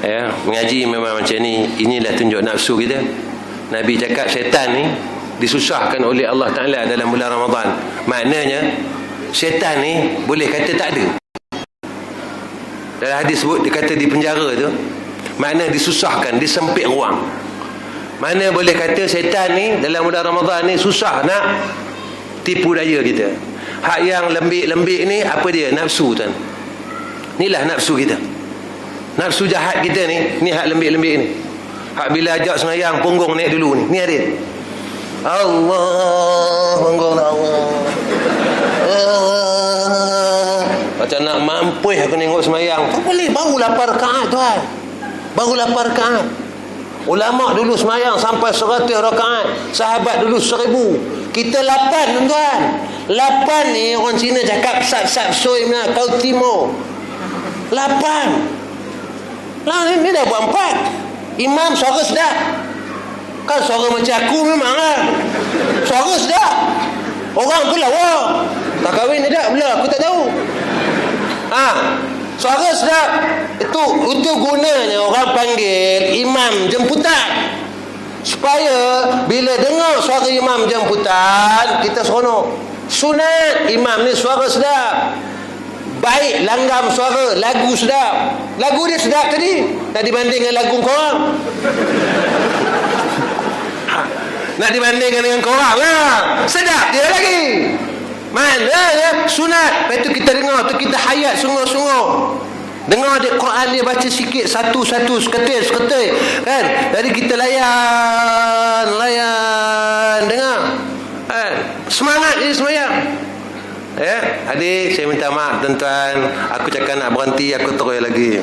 Ya, mengaji memang macam ni. Inilah tunjuk nafsu kita. Nabi cakap syaitan ni disusahkan oleh Allah Ta'ala dalam bulan Ramadan. Maknanya syaitan ni boleh kata tak ada. Dalam hadis sebut dia kata di penjara tu, makna disusahkan, disempit ruang. Mana boleh kata syaitan ni dalam bulan Ramadan ni susah nak tipu daya kita. Hak yang lembik-lembik ni apa dia? Nafsu tuan. Inilah nafsu kita. Nafsu jahat kita ni hak lembik-lembik ni. Hak bila ajak sembahyang punggung naik dulu ni. Ni ada. Allah, punggung Allah. Macam nak mampu aku tengok sembahyang. Tak boleh, baru 8 rakaat tuan. Baru 8 rakaat. Ulama dulu sembahyang sampai 100 rakaat. Sahabat dulu 1000. Kita 8 tuan. 8 ni orang Cina cakap sap-sap soi mana kau timur. 8. Lah ni dah buat 4. Imam suara sedap. Kan suara macam aku memang lah. Suara sedap. Orang pun lawa. Tak kahwin tak pula, aku tak tahu. Suara sedap. Itu gunanya orang panggil imam jemputan. Supaya bila dengar suara imam jemputan, kita seronok. Sunat imam ni suara sedap. Baik langgam suara, lagu sedap. Lagu dia sedap tadi. Nak dibanding dengan lagu korang. Nak dibandingkan dengan korang lah. Sedap dia lagi. Mana ya? Sunat. Lepas tu kita dengar tu kita hayat sungguh-sungguh. Dengar dia Quran dia baca sikit satu-satu seketil kan. Jadi kita layan dengar. Kan? Semangat je sembahyang. Ya, adik saya minta maaf tuan-tuan. Aku cakap nak berhenti, aku terus lagi.